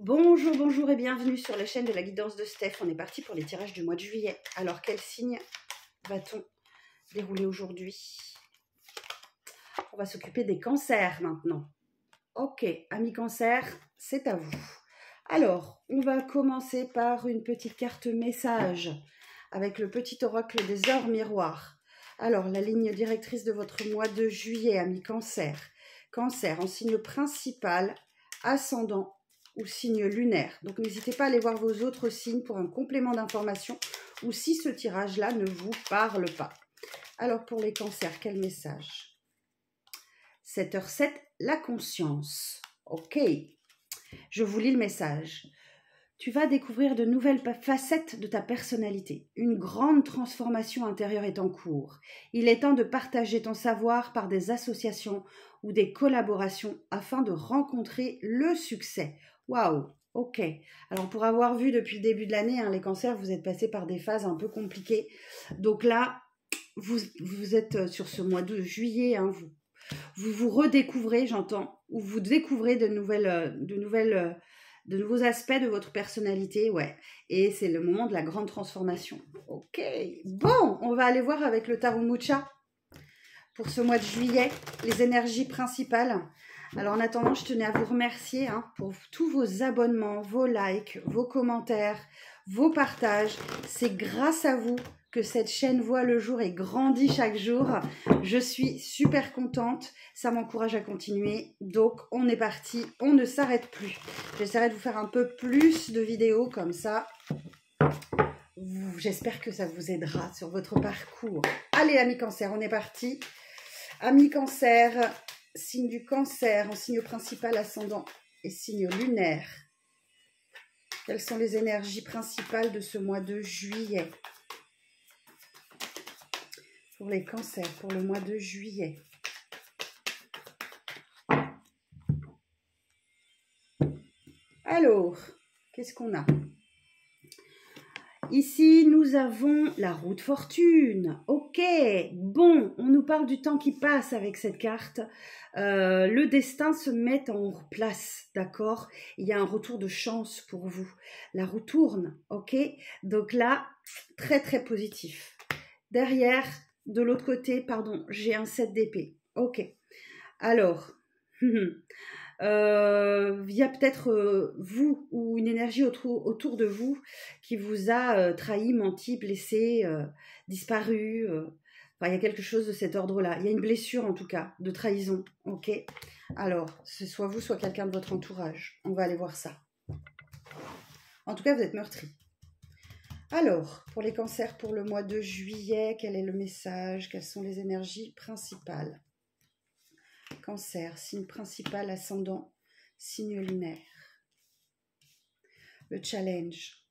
Bonjour, bonjour et bienvenue sur la chaîne de la guidance de Steph. On est parti pour les tirages du mois de juillet. Alors, quel signe va-t-on dérouler aujourd'hui? On va s'occuper des cancers maintenant. Ok, amis cancer, c'est à vous. Alors, on va commencer par une petite carte message avec le petit oracle des heures miroirs. Alors, la ligne directrice de votre mois de juillet, amis cancer. Cancer en signe principal, ascendant ou signe lunaire. Donc, n'hésitez pas à aller voir vos autres signes pour un complément d'information ou si ce tirage-là ne vous parle pas. Alors, pour les cancers, quel message? 7h07, la conscience. Ok, je vous lis le message. Tu vas découvrir de nouvelles facettes de ta personnalité. Une grande transformation intérieure est en cours. Il est temps de partager ton savoir par des associations ou des collaborations afin de rencontrer le succès. Waouh, ok. Alors pour avoir vu depuis le début de l'année, les cancers, vous êtes passés par des phases un peu compliquées. Donc là, vous êtes sur ce mois de juillet, vous redécouvrez, j'entends, ou vous découvrez de nouveaux aspects de votre personnalité, ouais. Et c'est le moment de la grande transformation. Ok, bon, on va aller voir avec le Tarot Mucha pour ce mois de juillet, les énergies principales. Alors en attendant, je tenais à vous remercier pour tous vos abonnements, vos likes, vos commentaires, vos partages. C'est grâce à vous que cette chaîne voit le jour et grandit chaque jour. Je suis super contente, ça m'encourage à continuer. Donc on est parti, on ne s'arrête plus. J'essaierai de vous faire un peu plus de vidéos comme ça. J'espère que ça vous aidera sur votre parcours. Allez amis cancer, on est parti. Amis cancer, signe du cancer en signe principal, ascendant et signe lunaire. Quelles sont les énergies principales de ce mois de juillet? Pour les cancers, pour le mois de juillet. Alors, qu'est-ce qu'on a? Ici, nous avons la roue de fortune. Ok, bon, on nous parle du temps qui passe avec cette carte. Le destin se met en place, d'accord? Il y a un retour de chance pour vous. La roue tourne, ok? Donc là, très très positif. Derrière, de l'autre côté, pardon, j'ai un 7 d'épée. Ok, alors... il y a peut-être vous ou une énergie autour de vous qui vous a trahi, menti, blessé, disparu. Enfin, il y a quelque chose de cet ordre-là. Il y a une blessure en tout cas, de trahison. Ok. Alors, c'est soit vous, soit quelqu'un de votre entourage. On va aller voir ça. En tout cas, vous êtes meurtri. Alors, pour les cancers, pour le mois de juillet, quel est le message? Quelles sont les énergies principales? Cancer, signe principal, ascendant, signe lunaire. Le challenge.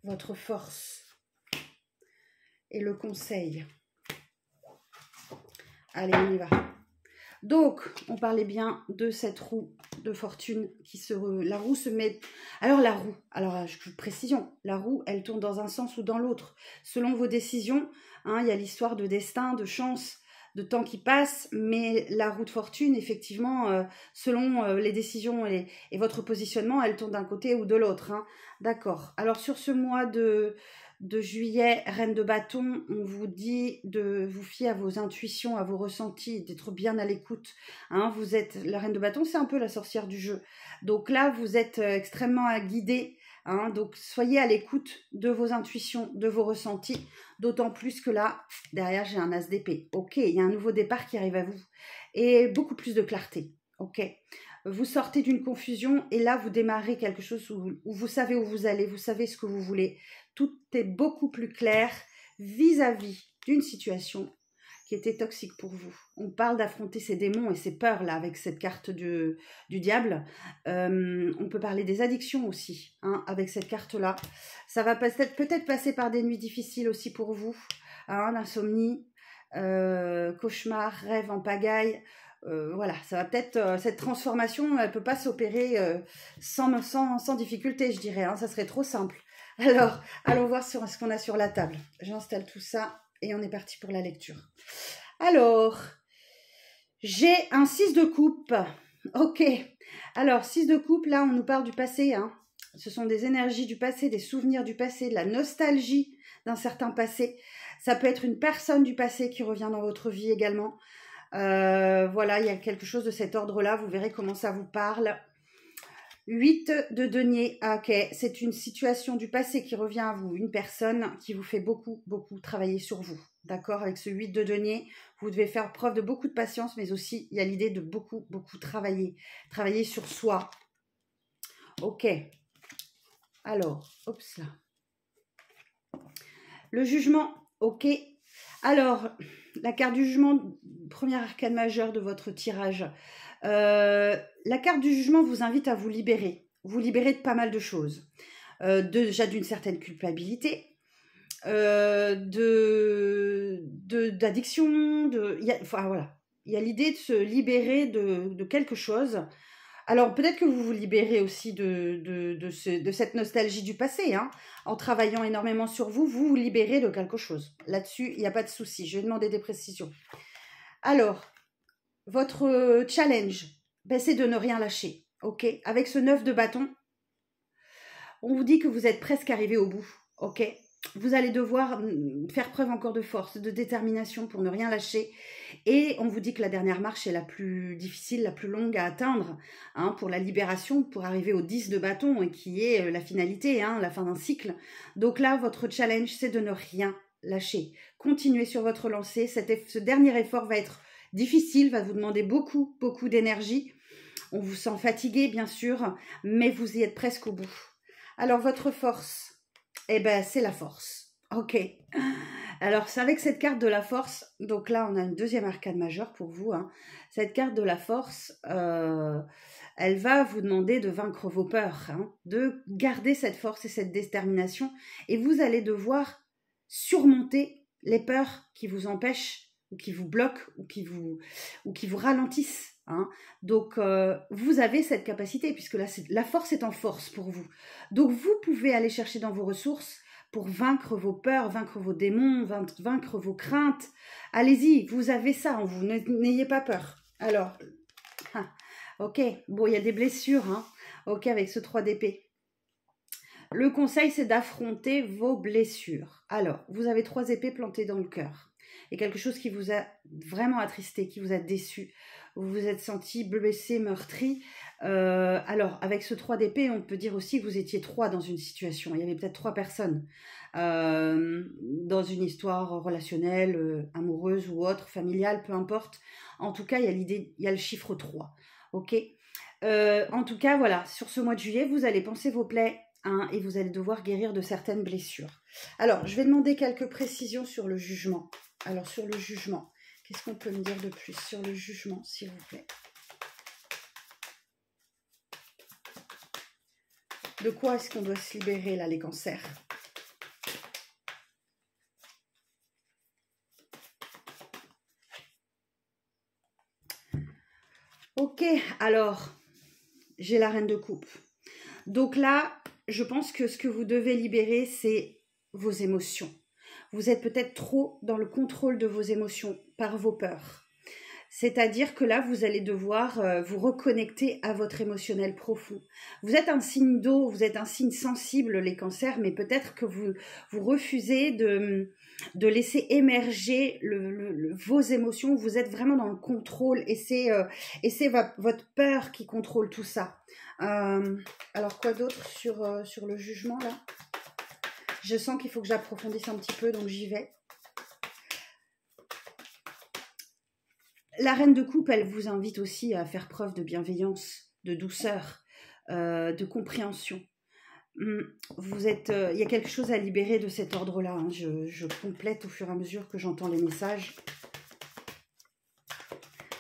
Votre force. Et le conseil. Allez, on y va. Donc, on parlait bien de cette roue de fortune la roue se met... Alors, précision, la roue, elle tourne dans un sens ou dans l'autre. Selon vos décisions, il y a l'histoire de destin, de chance, de temps qui passe, mais la roue de fortune, effectivement, selon les décisions et votre positionnement, elle tourne d'un côté ou de l'autre. D'accord. Alors, sur ce mois de juillet, reine de bâton, on vous dit de vous fier à vos intuitions, à vos ressentis, d'être bien à l'écoute. Vous êtes la reine de bâton, c'est un peu la sorcière du jeu. Donc là, vous êtes extrêmement guidée. Donc soyez à l'écoute de vos intuitions, de vos ressentis, d'autant plus que là, derrière j'ai un as d'épée. Ok, il y a un nouveau départ qui arrive à vous et beaucoup plus de clarté. Ok, vous sortez d'une confusion et là vous démarrez quelque chose où vous savez où vous allez, vous savez ce que vous voulez. Tout est beaucoup plus clair vis-à-vis d'une situation qui était toxique pour vous. On parle d'affronter ces démons et ces peurs là avec cette carte du diable. On peut parler des addictions aussi avec cette carte là. Ça va peut-être passer par des nuits difficiles aussi pour vous. Insomnie, cauchemar, rêve en pagaille. Voilà, ça va peut-être... cette transformation, elle ne peut pas s'opérer sans difficulté, je dirais. Ça serait trop simple. Alors, allons voir ce qu'on a sur la table. J'installe tout ça. Et on est parti pour la lecture. Alors, j'ai un 6 de coupe. Ok. Alors, 6 de coupe, là, on nous parle du passé. Hein. Ce sont des énergies du passé, des souvenirs du passé, de la nostalgie d'un certain passé. Ça peut être une personne du passé qui revient dans votre vie également. Voilà, il y a quelque chose de cet ordre-là. Vous verrez comment ça vous parle. 8 de denier, ok, c'est une situation du passé qui revient à vous, une personne qui vous fait beaucoup travailler sur vous, d'accord? Avec ce 8 de denier, vous devez faire preuve de beaucoup de patience, mais aussi, il y a l'idée de beaucoup travailler sur soi. Ok, alors, hop là. Le jugement, ok. Alors, la carte du jugement, première arcane majeure de votre tirage. La carte du jugement vous invite à vous libérer de pas mal de choses. Déjà d'une certaine culpabilité, d'addiction, enfin voilà. Il y a l'idée de se libérer de quelque chose. Alors peut-être que vous vous libérez aussi de cette nostalgie du passé, hein. En travaillant énormément sur vous, vous vous libérez de quelque chose. Là-dessus, il n'y a pas de souci. Je vais demander des précisions. Alors, votre challenge, ben, c'est de ne rien lâcher. Ok, avec ce 9 de bâton, on vous dit que vous êtes presque arrivé au bout. Ok, vous allez devoir faire preuve encore de force, de détermination pour ne rien lâcher. Et on vous dit que la dernière marche est la plus difficile, la plus longue à atteindre, hein, pour la libération, pour arriver au 10 de bâton, et qui est la finalité, hein, la fin d'un cycle. Donc là, votre challenge, c'est de ne rien lâcher. Continuez sur votre lancée. Ce dernier effort va être difficile, va vous demander beaucoup d'énergie. On vous sent fatigué, bien sûr, mais vous y êtes presque au bout. Alors, votre force, eh ben, c'est la force. Ok. Alors, c'est avec cette carte de la force, donc là, on a une deuxième arcane majeure pour vous. Hein. Cette carte de la force, elle va vous demander de vaincre vos peurs, hein, de garder cette force et cette détermination, et vous allez devoir surmonter les peurs qui vous empêchent, ou qui vous bloquent, ou qui vous ralentissent. Hein. Donc, vous avez cette capacité, puisque là, la force est en force pour vous. Donc, vous pouvez aller chercher dans vos ressources pour vaincre vos peurs, vaincre vos démons, vaincre vos craintes. Allez-y, vous avez ça en vous, n'ayez pas peur. Alors, ok, bon, il y a des blessures, hein. Ok, avec ce 3 d'épée. Le conseil, c'est d'affronter vos blessures. Alors, vous avez 3 épées plantées dans le cœur. Et quelque chose qui vous a vraiment attristé, qui vous a déçu. Vous vous êtes senti blessé, meurtri. Alors, avec ce 3 d'épée, on peut dire aussi que vous étiez 3 dans une situation. Il y avait peut-être 3 personnes dans une histoire relationnelle, amoureuse ou autre, familiale, peu importe. En tout cas, il y a l'idée, il y a le chiffre 3. Ok. En tout cas, voilà, sur ce mois de juillet, vous allez penser vos plaies, hein, et vous allez devoir guérir de certaines blessures. Alors, je vais demander quelques précisions sur le jugement. Alors, sur le jugement, qu'est-ce qu'on peut me dire de plus sur le jugement, s'il vous plaît? De quoi est-ce qu'on doit se libérer, là, les cancers? Ok, alors, j'ai la reine de coupe. Donc là, je pense que ce que vous devez libérer, c'est vos émotions. Vous êtes peut-être trop dans le contrôle de vos émotions par vos peurs. C'est-à-dire que là, vous allez devoir vous reconnecter à votre émotionnel profond. Vous êtes un signe d'eau, vous êtes un signe sensible, les cancers, mais peut-être que vous refusez de laisser émerger vos émotions. Vous êtes vraiment dans le contrôle, et c'est votre peur qui contrôle tout ça. Alors, quoi d'autre sur le jugement, là? Je sens qu'il faut que j'approfondisse un petit peu, donc j'y vais. La reine de coupe, elle vous invite aussi à faire preuve de bienveillance, de douceur, de compréhension. Il y a quelque chose à libérer de cet ordre-là. Hein. Je complète au fur et à mesure que j'entends les messages.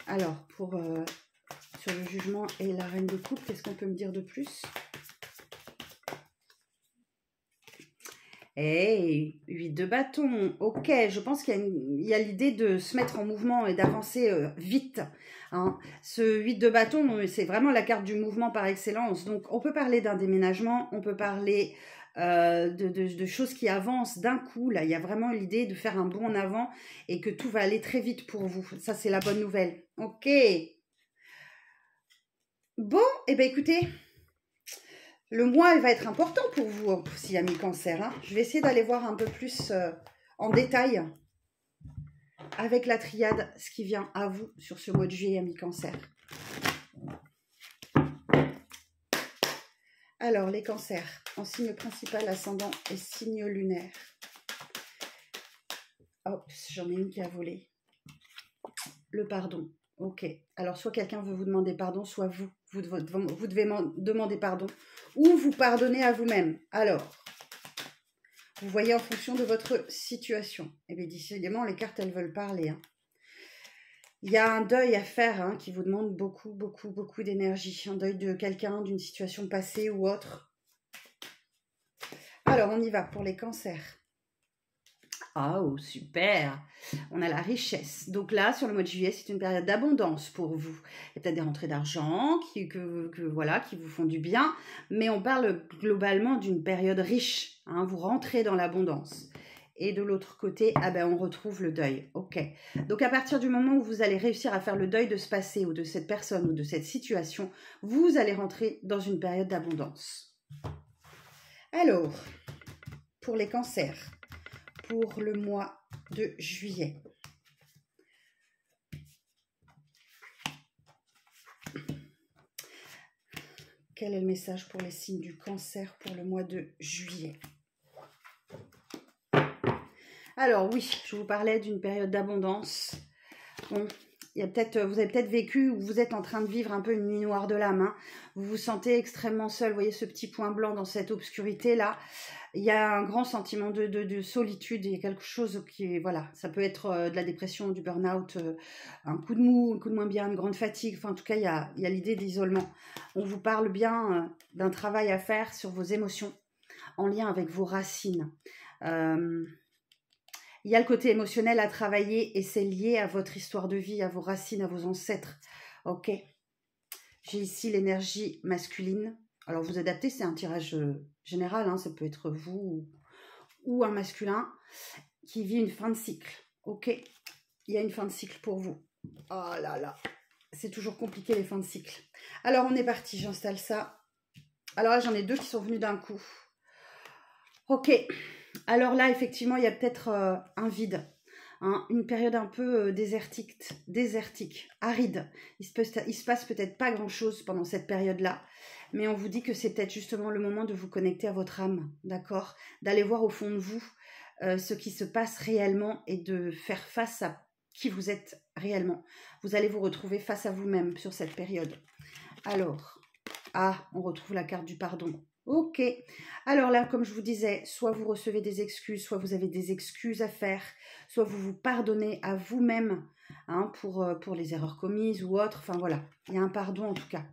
Alors, sur le jugement et la reine de coupe, qu'est-ce qu'on peut me dire de plus? Hey, 8 de bâton, ok, je pense qu'il y a l'idée de se mettre en mouvement et d'avancer vite. Hein. Ce 8 de bâton, c'est vraiment la carte du mouvement par excellence. Donc, on peut parler d'un déménagement, on peut parler de choses qui avancent d'un coup. Là, il y a vraiment l'idée de faire un bond en avant et que tout va aller très vite pour vous. Ça, c'est la bonne nouvelle. Ok. Bon, et bien écoutez, le mois il va être important pour vous, si ami Cancer. Hein. Je vais essayer d'aller voir un peu plus en détail avec la triade ce qui vient à vous sur ce mois de juillet, ami Cancer. Alors, les cancers, en signe principal, ascendant et signe lunaire. Hop, j'en ai une qui a volé. Le pardon. Ok. Alors, soit quelqu'un veut vous demander pardon, soit vous devez demander pardon. Ou vous pardonnez à vous-même. Alors, vous voyez en fonction de votre situation. Et bien, décidément, les cartes, elles veulent parler. Hein. Il y a un deuil à faire hein, qui vous demande beaucoup, beaucoup, beaucoup d'énergie. Un deuil de quelqu'un, d'une situation passée ou autre. Alors, on y va pour les cancers. Oh, super. On a la richesse. Donc là, sur le mois de juillet, c'est une période d'abondance pour vous. Il y a peut-être des rentrées d'argent voilà, qui vous font du bien. Mais on parle globalement d'une période riche. Hein, vous rentrez dans l'abondance. Et de l'autre côté, ah ben, on retrouve le deuil. Ok. Donc, à partir du moment où vous allez réussir à faire le deuil de ce passé ou de cette personne ou de cette situation, vous allez rentrer dans une période d'abondance. Alors, pour les cancers, pour le mois de juillet. Quel est le message pour les signes du cancer pour le mois de juillet? Alors oui, je vous parlais d'une période d'abondance. Bon, vous avez peut-être vécu ou vous êtes en train de vivre un peu une nuit noire de l'âme. Hein. Vous vous sentez extrêmement seul. Vous voyez ce petit point blanc dans cette obscurité-là. Il y a un grand sentiment de solitude. Il y a quelque chose qui est, voilà, ça peut être de la dépression, du burn-out, un coup de mou, un coup de moins bien, une grande fatigue. Enfin, en tout cas, il y a l'idée d'isolement. On vous parle bien d'un travail à faire sur vos émotions en lien avec vos racines. Il y a le côté émotionnel à travailler et c'est lié à votre histoire de vie, à vos racines, à vos ancêtres. Ok. J'ai ici l'énergie masculine. Alors, vous adaptez, c'est un tirage général. Hein, ça peut être vous ou un masculin qui vit une fin de cycle. Ok. Il y a une fin de cycle pour vous. Oh là là. C'est toujours compliqué les fins de cycle. Alors, on est parti. J'installe ça. Alors là, j'en ai deux qui sont venus d'un coup. Ok. Alors là, effectivement, il y a peut-être un vide, hein, une période un peu désertique, aride. Il se passe peut-être pas grand-chose pendant cette période-là, mais on vous dit que c'est peut-être justement le moment de vous connecter à votre âme, d'accord? D'aller voir au fond de vous ce qui se passe réellement et de faire face à qui vous êtes réellement. Vous allez vous retrouver face à vous-même sur cette période. Alors, on retrouve la carte du pardon. Ok, alors là, comme je vous disais, soit vous recevez des excuses, soit vous avez des excuses à faire, soit vous vous pardonnez à vous-même hein, pour les erreurs commises ou autres. Enfin voilà, il y a un pardon en tout cas.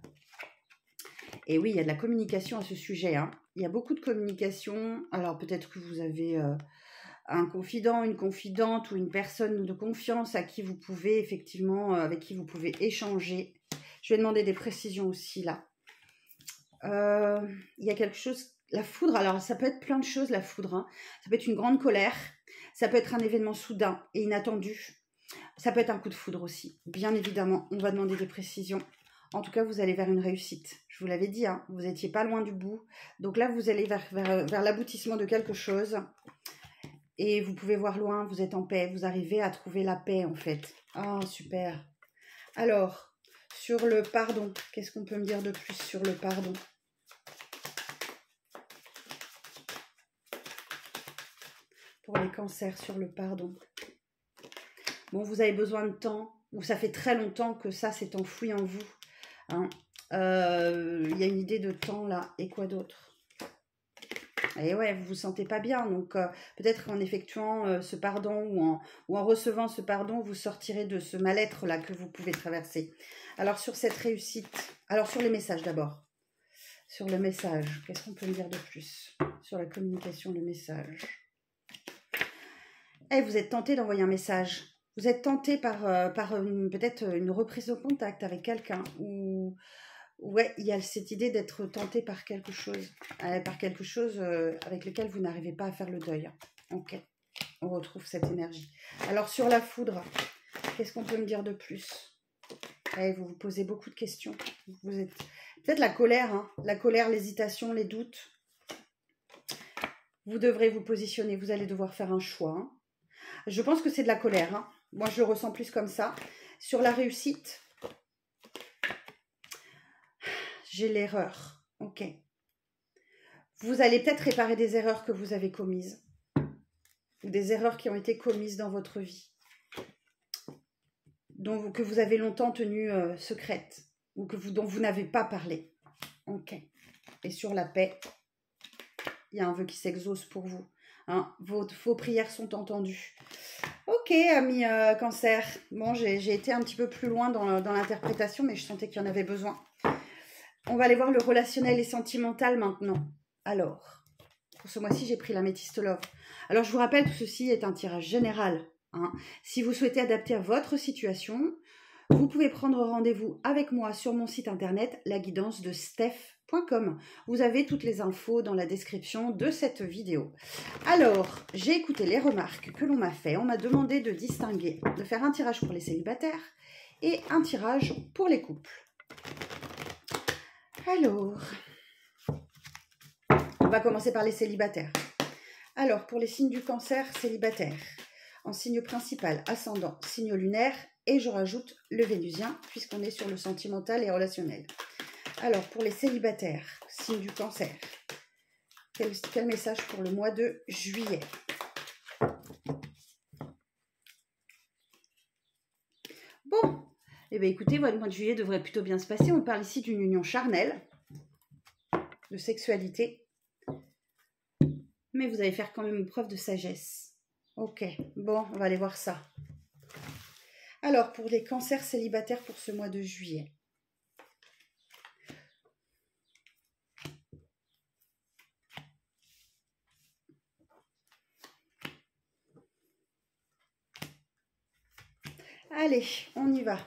Et oui, il y a de la communication à ce sujet. Hein. Il y a beaucoup de communication. Alors peut-être que vous avez un confident, une confidente ou une personne de confiance à qui vous pouvez effectivement, avec qui vous pouvez échanger. Je vais demander des précisions aussi là. Il y a quelque chose, la foudre, alors ça peut être plein de choses la foudre, hein. Ça peut être une grande colère, ça peut être un événement soudain et inattendu, ça peut être un coup de foudre aussi, bien évidemment, on va demander des précisions. En tout cas, vous allez vers une réussite, je vous l'avais dit, hein, vous n'étiez pas loin du bout, donc là vous allez vers l'aboutissement de quelque chose et vous pouvez voir loin, vous êtes en paix, vous arrivez à trouver la paix en fait. Ah, super. Alors, sur le pardon, qu'est-ce qu'on peut me dire de plus sur le pardon? Pour les cancers, sur le pardon. Bon, vous avez besoin de temps, ou ça fait très longtemps que ça s'est enfoui en vous. Hein. Y a une idée de temps là, et quoi d'autre? Et ouais, vous vous sentez pas bien, donc peut-être qu'en effectuant ce pardon ou en recevant ce pardon, vous sortirez de ce mal-être là que vous pouvez traverser. Alors sur cette réussite, alors sur les messages d'abord. Sur le message, qu'est-ce qu'on peut me dire de plus? Sur la communication, le message. Vous êtes tenté d'envoyer un message. Vous êtes tenté par peut-être une reprise de contact avec quelqu'un ou ouais, il y a cette idée d'être tenté par quelque chose avec lequel vous n'arrivez pas à faire le deuil. Ok, on retrouve cette énergie. Alors sur la foudre, qu'est-ce qu'on peut me dire de plus? Et vous vous posez beaucoup de questions. Vous êtes peut-être la colère, hein, la colère, l'hésitation, les doutes. Vous devrez vous positionner. Vous allez devoir faire un choix. Hein. Je pense que c'est de la colère. Hein. Moi, je le ressens plus comme ça. Sur la réussite, j'ai l'erreur. Ok. Vous allez peut-être réparer des erreurs que vous avez commises. Ou des erreurs qui ont été commises dans votre vie. Que vous avez longtemps tenues secrètes. Ou dont vous n'avez pas parlé. Ok. Et sur la paix, il y a un vœu qui s'exauce pour vous. Hein, vos prières sont entendues. Ok, amis Cancer. Bon, j'ai été un petit peu plus loin dans l'interprétation, mais je sentais qu'il y en avait besoin. On va aller voir le relationnel et sentimental maintenant. Alors, pour ce mois-ci, j'ai pris l'améthyste love. Alors, je vous rappelle que ceci est un tirage général. Hein. Si vous souhaitez adapter à votre situation, vous pouvez prendre rendez-vous avec moi sur mon site internet, laguidance-de-steph.com. Vous avez toutes les infos dans la description de cette vidéo. Alors, j'ai écouté les remarques que l'on m'a fait. On m'a demandé de distinguer, de faire un tirage pour les célibataires et un tirage pour les couples. Alors, on va commencer par les célibataires. Alors, pour les signes du Cancer célibataire, en signe principal, ascendant, signe lunaire, et je rajoute le Vénusien, puisqu'on est sur le sentimental et relationnel. Alors, pour les célibataires, signe du Cancer, quel message pour le mois de juillet? Bon, eh bien écoutez, le mois de juillet devrait plutôt bien se passer. On parle ici d'une union charnelle, de sexualité, mais vous allez faire quand même preuve de sagesse. Ok, bon, on va aller voir ça. Alors, pour les cancers célibataires pour ce mois de juillet. Allez, on y va.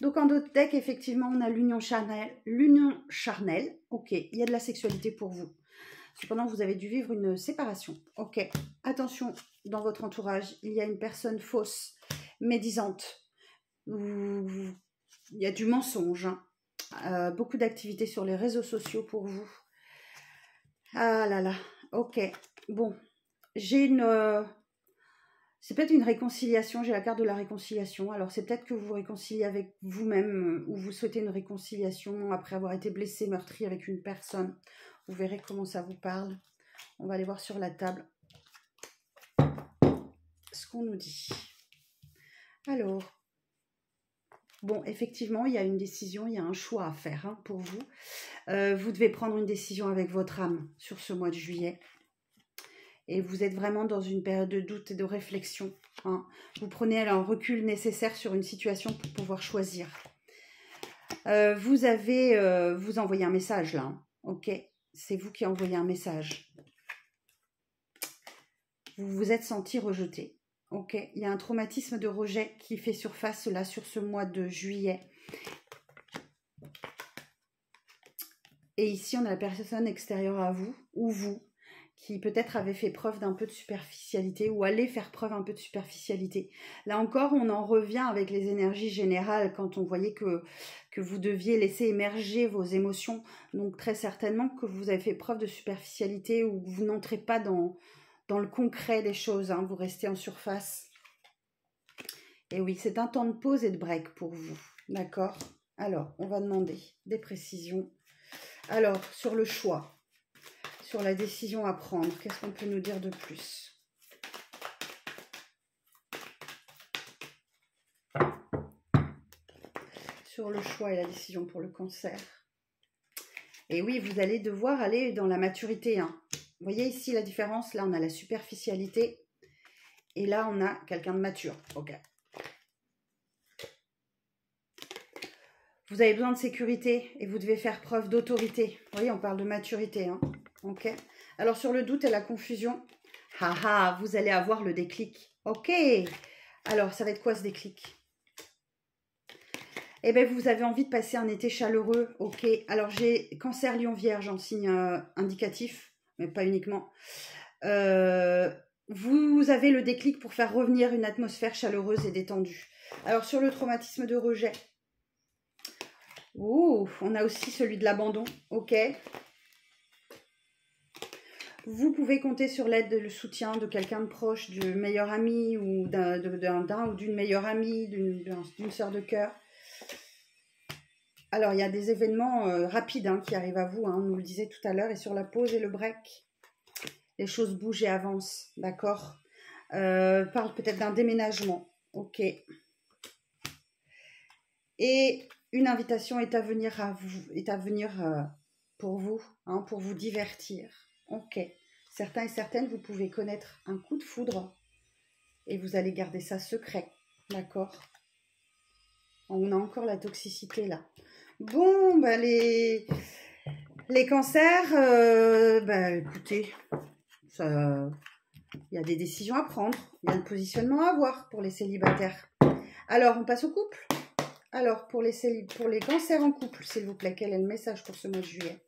Donc, en d'autres decks, effectivement, on a l'union charnelle. L'union charnelle, ok, il y a de la sexualité pour vous. Cependant, vous avez dû vivre une séparation. Ok, attention, dans votre entourage, il y a une personne fausse, médisante. Il y a du mensonge. Hein. Beaucoup d'activités sur les réseaux sociaux pour vous. Ah là là, ok. Bon, j'ai une... c'est peut-être une réconciliation, j'ai la carte de la réconciliation. Alors, c'est peut-être que vous vous réconciliez avec vous-même ou vous souhaitez une réconciliation après avoir été blessé, meurtri avec une personne. Vous verrez comment ça vous parle. On va aller voir sur la table ce qu'on nous dit. Alors, bon, effectivement, il y a une décision, il y a un choix à faire hein, pour vous. Vous devez prendre une décision avec votre âme sur ce mois de juillet. Et vous êtes vraiment dans une période de doute et de réflexion. Hein. Vous prenez un recul nécessaire sur une situation pour pouvoir choisir. Vous envoyez un message là. Hein. Ok, c'est vous qui envoyez un message. Vous vous êtes senti rejeté. Ok, il y a un traumatisme de rejet qui fait surface là sur ce mois de juillet. Et ici, on a la personne extérieure à vous, ou vous, qui peut-être avait fait preuve d'un peu de superficialité ou allait faire preuve un peu de superficialité. Là encore, on en revient avec les énergies générales quand on voyait que vous deviez laisser émerger vos émotions. Donc très certainement que vous avez fait preuve de superficialité ou que vous n'entrez pas dans le concret des choses. Hein, vous restez en surface. Et oui, c'est un temps de pause et de break pour vous. D'accord? Alors, on va demander des précisions. Alors, sur le choix, sur la décision à prendre, qu'est-ce qu'on peut nous dire de plus? Sur le choix et la décision pour le Cancer. Et oui, vous allez devoir aller dans la maturité. Hein. Vous voyez ici la différence? Là, on a la superficialité. Et là, on a quelqu'un de mature. Ok. Vous avez besoin de sécurité et vous devez faire preuve d'autorité. Vous voyez, on parle de maturité. Hein. Ok. Alors, sur le doute et la confusion, haha, vous allez avoir le déclic. Ok. Alors, ça va être quoi ce déclic? Eh bien, vous avez envie de passer un été chaleureux. Ok. Alors, j'ai Cancer, Lion, Vierge en signe indicatif, mais pas uniquement. Vous avez le déclic pour faire revenir une atmosphère chaleureuse et détendue. Alors, sur le traumatisme de rejet, oh, on a aussi celui de l'abandon, ok. Vous pouvez compter sur l'aide et le soutien de quelqu'un de proche, du meilleur ami ou d'un ou d'une meilleure amie, d'une sœur de cœur. Alors, il y a des événements rapides qui arrivent à vous, on nous le disait tout à l'heure, et sur la pause et le break, les choses bougent et avancent, d'accord. Parle peut-être d'un déménagement, ok. Et une invitation est à venir, pour vous, pour vous divertir, ok. Certains et certaines, vous pouvez connaître un coup de foudre et vous allez garder ça secret, d'accord. On a encore la toxicité là. Bon, bah les cancers, écoutez, il y a des décisions à prendre, il y a le positionnement à avoir pour les célibataires. Alors, on passe au couple. Alors, pour les cancers en couple, s'il vous plaît, quel est le message pour ce mois de juillet?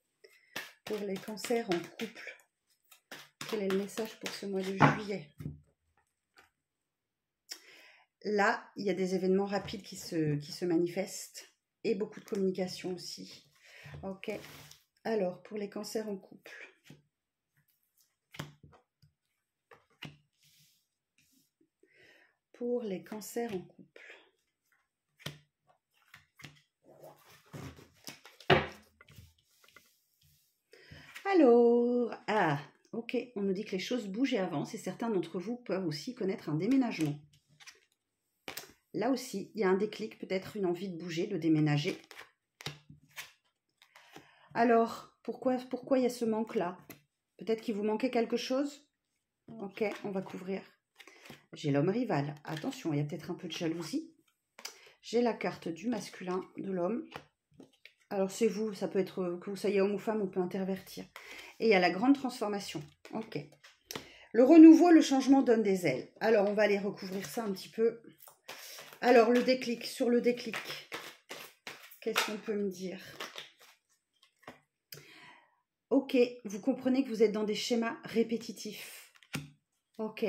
Pour les cancers en couple, quel est le message pour ce mois de juillet? Là, il y a des événements rapides qui se manifestent et beaucoup de communication aussi. Ok. Alors, pour les cancers en couple. Pour les cancers en couple. Alors, ok, on nous dit que les choses bougent et avancent et certains d'entre vous peuvent aussi connaître un déménagement. Là aussi, il y a un déclic, peut-être une envie de bouger, de déménager. Alors, pourquoi il y a ce manque-là? Peut-être qu'il vous manquait quelque chose? Ok, on va couvrir. J'ai l'homme rival. Attention, il y a peut-être un peu de jalousie. J'ai la carte du masculin, de l'homme. Alors, c'est vous, ça peut être que vous soyez homme ou femme, on peut intervertir. Et il y a la grande transformation. Ok. Le renouveau, le changement donne des ailes. Alors, on va aller recouvrir ça un petit peu. Alors, le déclic, sur le déclic, qu'est-ce qu'on peut me dire? Ok, vous comprenez que vous êtes dans des schémas répétitifs. Ok.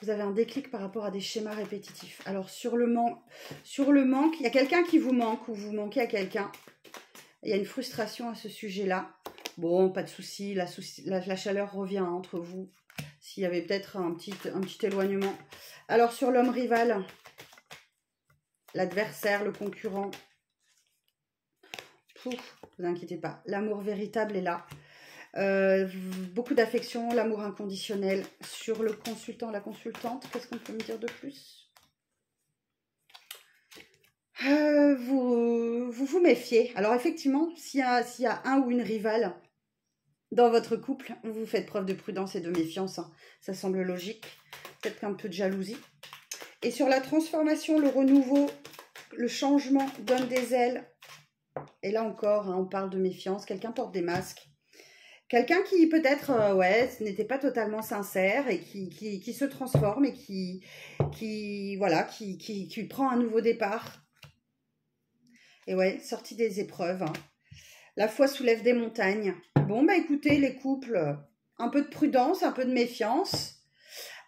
Vous avez un déclic par rapport à des schémas répétitifs. Alors, sur le manque, il y a quelqu'un qui vous manque ou vous manquez à quelqu'un. Il y a une frustration à ce sujet-là. Bon, pas de souci, la chaleur revient entre vous. S'il y avait peut-être un petit éloignement. Alors, sur l'homme rival, l'adversaire, le concurrent, vous inquiétez pas, l'amour véritable est là. Beaucoup d'affection, l'amour inconditionnel. Sur le consultant, la consultante, qu'est-ce qu'on peut me dire de plus? Vous méfiez. Alors effectivement, s'il y a un ou une rivale dans votre couple, vous faites preuve de prudence et de méfiance. Ça semble logique. Peut-être qu'un peu de jalousie. Et sur la transformation, le renouveau, le changement donne des ailes. Et là encore, on parle de méfiance. Quelqu'un porte des masques. Quelqu'un qui peut-être, n'était pas totalement sincère et qui se transforme et qui prend un nouveau départ. Et ouais, sortie des épreuves. La foi soulève des montagnes. Bon, écoutez, les couples, un peu de prudence, un peu de méfiance.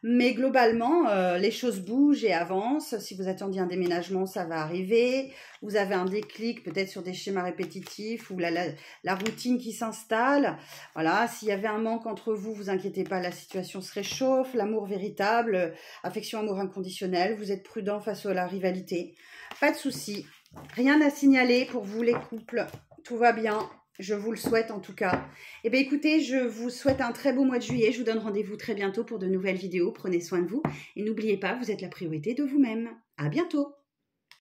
Mais globalement, les choses bougent et avancent. Si vous attendiez un déménagement, ça va arriver. Vous avez un déclic peut-être sur des schémas répétitifs ou la routine qui s'installe. Voilà, s'il y avait un manque entre vous, vous inquiétez pas, la situation se réchauffe. L'amour véritable, affection, amour inconditionnel. Vous êtes prudent face à la rivalité. Pas de souci. Rien à signaler pour vous les couples. Tout va bien. Je vous le souhaite en tout cas. Eh bien écoutez, je vous souhaite un très beau mois de juillet. Je vous donne rendez-vous très bientôt pour de nouvelles vidéos. Prenez soin de vous et n'oubliez pas, vous êtes la priorité de vous-même. À bientôt.